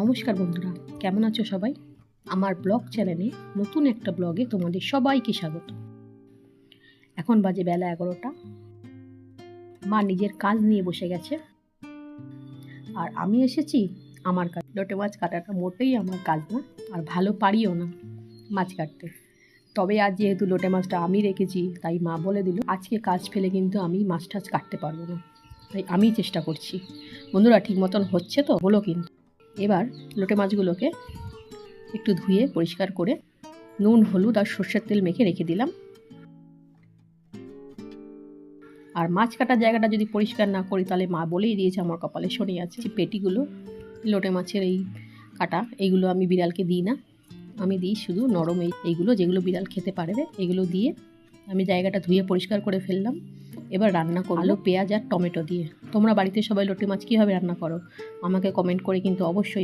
নমস্কার বন্ধুরা, কেমন আছো সবাই? আমার ব্লগ চ্যানেলে নতুন একটা ব্লগে তোমাদের সবাইকে স্বাগত। এখন বাজে বেলা 11টা। মা নিজের কাজ নিয়ে বসে গেছে আর আমি এসেছি আমার কাজ। লোটে মাছ কাটাটা মোটেই আমার কাজ না, আর ভালো পারিও না মাছ কাটতে। তবে আজ যেহেতু লোটে মাছটা আমি রেখেছি, তাই মা বলে দিল আজকে কাজ ফেলে কিন্তু আমি মাছ টাছ কাটতে পারবো না, তাই আমি চেষ্টা করছি। বন্ধুরা, ঠিক মতন হচ্ছে তো বলো কিন্তু। এবার লোটে মাছগুলোকে একটু ধুয়ে পরিষ্কার করে নুন, হলুদ আর সর্ষের তেল মেখে রেখে দিলাম। আর মাছ কাটার জায়গাটা যদি পরিষ্কার না করি তাহলে মা বলেই দিয়েছে আমার কপালে শনি আছে। পেটিগুলো, লোটে মাছের এই কাটা, এইগুলো আমি বিড়ালকে দিই না। আমি দিই শুধু নরম এইগুলো, যেগুলো বিড়াল খেতে পারবে, এগুলো দিয়ে আমি জায়গাটা ধুয়ে পরিষ্কার করে ফেললাম। এবার রান্না করব আলু, পেঁয়াজ আর টমেটো দিয়ে। তোমরা বাড়িতে সবাই লোটে মাছ কীভাবে রান্না করো আমাকে কমেন্ট করে কিন্তু অবশ্যই